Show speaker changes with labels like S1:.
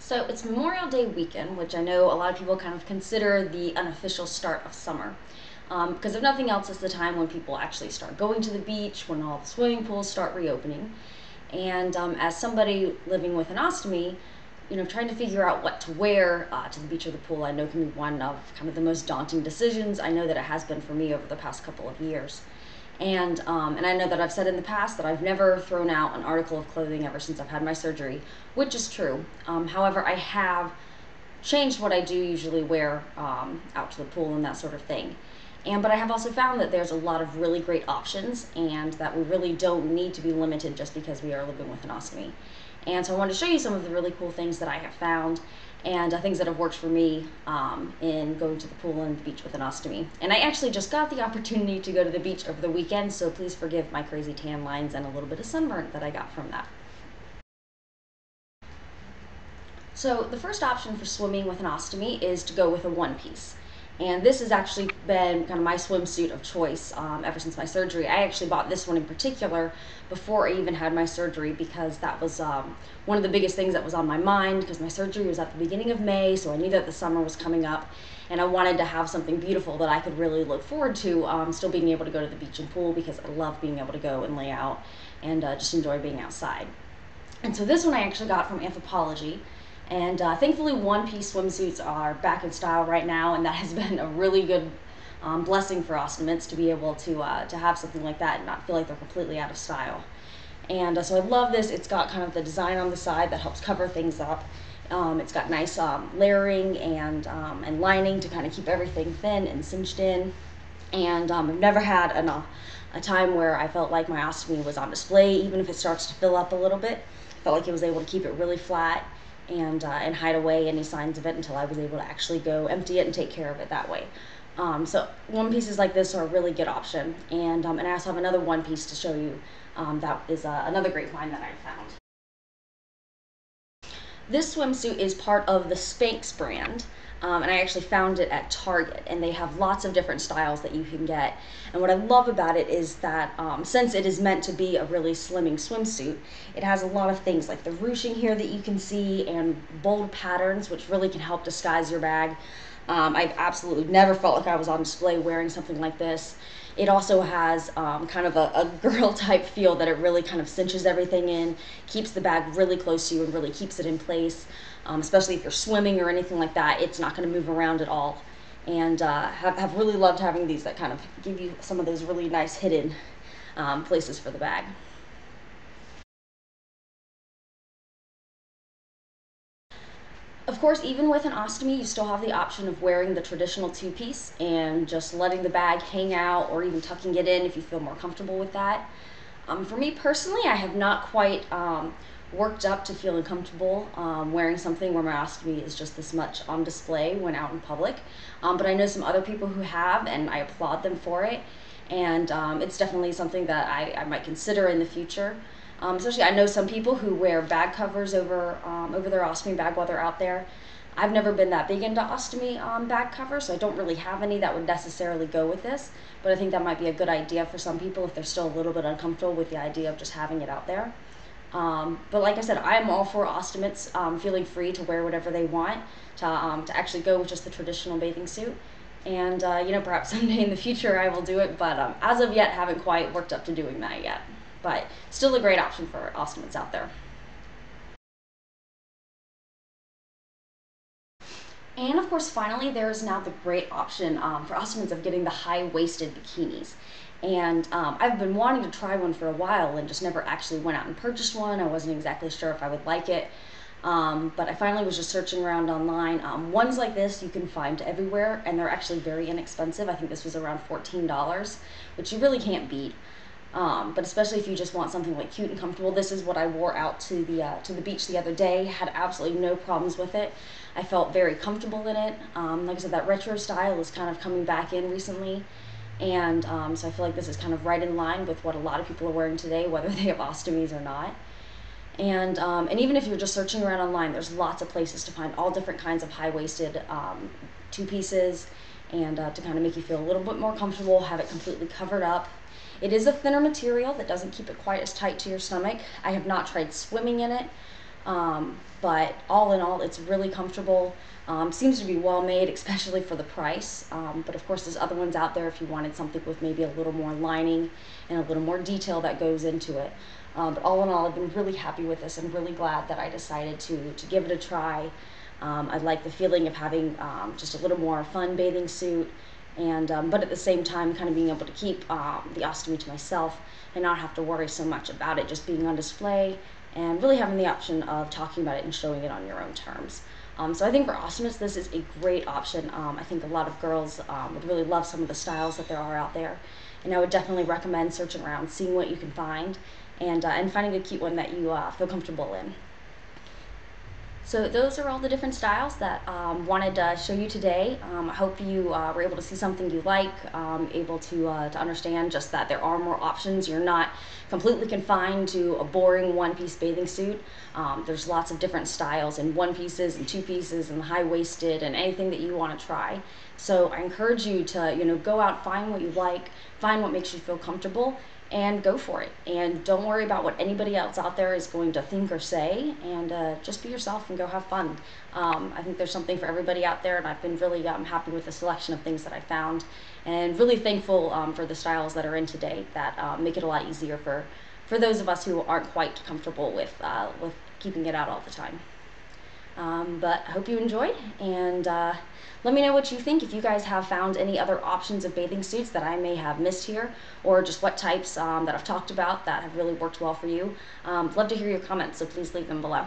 S1: So it's Memorial Day weekend, which I know a lot of people kind of consider the unofficial start of summer. Because if nothing else, it's the time when people actually start going to the beach, when all the swimming pools start reopening. And as somebody living with an ostomy, trying to figure out what to wear to the beach or the pool, I know can be one of kind of the most daunting decisions. I know that it has been for me over the past couple of years. And I know that I've said in the past that I've never thrown out an article of clothing ever since I've had my surgery, which is true. However, I have changed what I do usually wear out to the pool and that sort of thing. But I have also found that there's a lot of really great options and that we really don't need to be limited just because we are living with an ostomy. And so I wanted to show you some of the really cool things that I have found and things that have worked for me in going to the pool and the beach with an ostomy. And I actually just got the opportunity to go to the beach over the weekend, so please forgive my crazy tan lines and a little bit of sunburn that I got from that. So the first option for swimming with an ostomy is to go with a one-piece. And this has actually been kind of my swimsuit of choice ever since my surgery. I actually bought this one in particular before I even had my surgery because that was one of the biggest things that was on my mind, because my surgery was at the beginning of May, so I knew that the summer was coming up and I wanted to have something beautiful that I could really look forward to, still being able to go to the beach and pool, because I love being able to go and lay out and just enjoy being outside. And so this one I actually got from Anthropologie. And thankfully, one-piece swimsuits are back in style right now, and that has been a really good blessing for ostomates to be able to have something like that and not feel like they're completely out of style. And so I love this. It's got kind of the design on the side that helps cover things up. It's got nice layering and lining to kind of keep everything thin and cinched in. And I've never had a time where I felt like my ostomy was on display, even if it starts to fill up a little bit. I felt like it was able to keep it really flat and hide away any signs of it until I was able to actually go empty it and take care of it that way. So one pieces like this are a really good option. And I also have another one piece to show you that is another great find that I found. This swimsuit is part of the Spanx brand. And I actually found it at Target, and they have lots of different styles that you can get. And what I love about it is that since it is meant to be a really slimming swimsuit, it has a lot of things like the ruching here that you can see and bold patterns, which really can help disguise your bag. I've absolutely never felt like I was on display wearing something like this. It also has kind of a girl type feel, that it really kind of cinches everything in, keeps the bag really close to you and really keeps it in place. Especially if you're swimming or anything like that, it's not going to move around at all. And have really loved having these that kind of give you some of those really nice hidden places for the bag. Of course, even with an ostomy, you still have the option of wearing the traditional two-piece and just letting the bag hang out, or even tucking it in if you feel more comfortable with that. For me personally, I have not quite worked up to feeling comfortable wearing something where my ostomy is just this much on display when out in public. But I know some other people who have, and I applaud them for it. And it's definitely something that I might consider in the future. Especially, I know some people who wear bag covers over their ostomy bag while they're out there. I've never been that big into ostomy bag covers, so I don't really have any that would necessarily go with this. But I think that might be a good idea for some people if they're still a little bit uncomfortable with the idea of just having it out there. But like I said, I'm all for ostomates feeling free to wear whatever they want, to actually go with just the traditional bathing suit. And perhaps someday in the future I will do it, but as of yet, haven't quite worked up to doing that yet. But still a great option for ostomates out there. And of course, finally, there is now the great option for ostomates of getting the high-waisted bikinis. And I've been wanting to try one for a while and just never actually went out and purchased one. I wasn't exactly sure if I would like it. But I finally was just searching around online. Ones like this you can find everywhere, and they're actually very inexpensive. I think this was around $14, which you really can't beat. But especially if you just want something like cute and comfortable, this is what I wore out to the beach the other day. Had absolutely no problems with it. I felt very comfortable in it. Like I said, that retro style is kind of coming back in recently. And so I feel like this is kind of right in line with what a lot of people are wearing today, whether they have ostomies or not. And even if you're just searching around online, there's lots of places to find all different kinds of high-waisted two pieces, and to kind of make you feel a little bit more comfortable, have it completely covered up. It is a thinner material that doesn't keep it quite as tight to your stomach. I have not tried swimming in it, But all in all, it's really comfortable. Seems to be well made, especially for the price. But of course, there's other ones out there if you wanted something with maybe a little more lining and a little more detail that goes into it. But all in all, I've been really happy with this. I'm really glad that I decided to give it a try. I like the feeling of having just a little more fun bathing suit, and but at the same time, kind of being able to keep the ostomy to myself and not have to worry so much about it just being on display, and really having the option of talking about it and showing it on your own terms. So I think for ostomies, this is a great option. I think a lot of girls would really love some of the styles that there are out there, and I would definitely recommend searching around, seeing what you can find, and finding a cute one that you feel comfortable in. So those are all the different styles that wanted to show you today. I hope you were able to see something you like, able to understand just that there are more options. You're not completely confined to a boring one-piece bathing suit. There's lots of different styles in one pieces and two pieces and high-waisted and anything that you want to try. So I encourage you to go out, find what you like, find what makes you feel comfortable, and go for it. And don't worry about what anybody else out there is going to think or say, and just be yourself and go have fun. I think there's something for everybody out there, and I've been really happy with the selection of things that I found, and really thankful for the styles that are in today that make it a lot easier for those of us who aren't quite comfortable with keeping it out all the time. But I hope you enjoyed, and let me know what you think. If you guys have found any other options of bathing suits that I may have missed here, or just what types that I've talked about that have really worked well for you. Love to hear your comments, so please leave them below.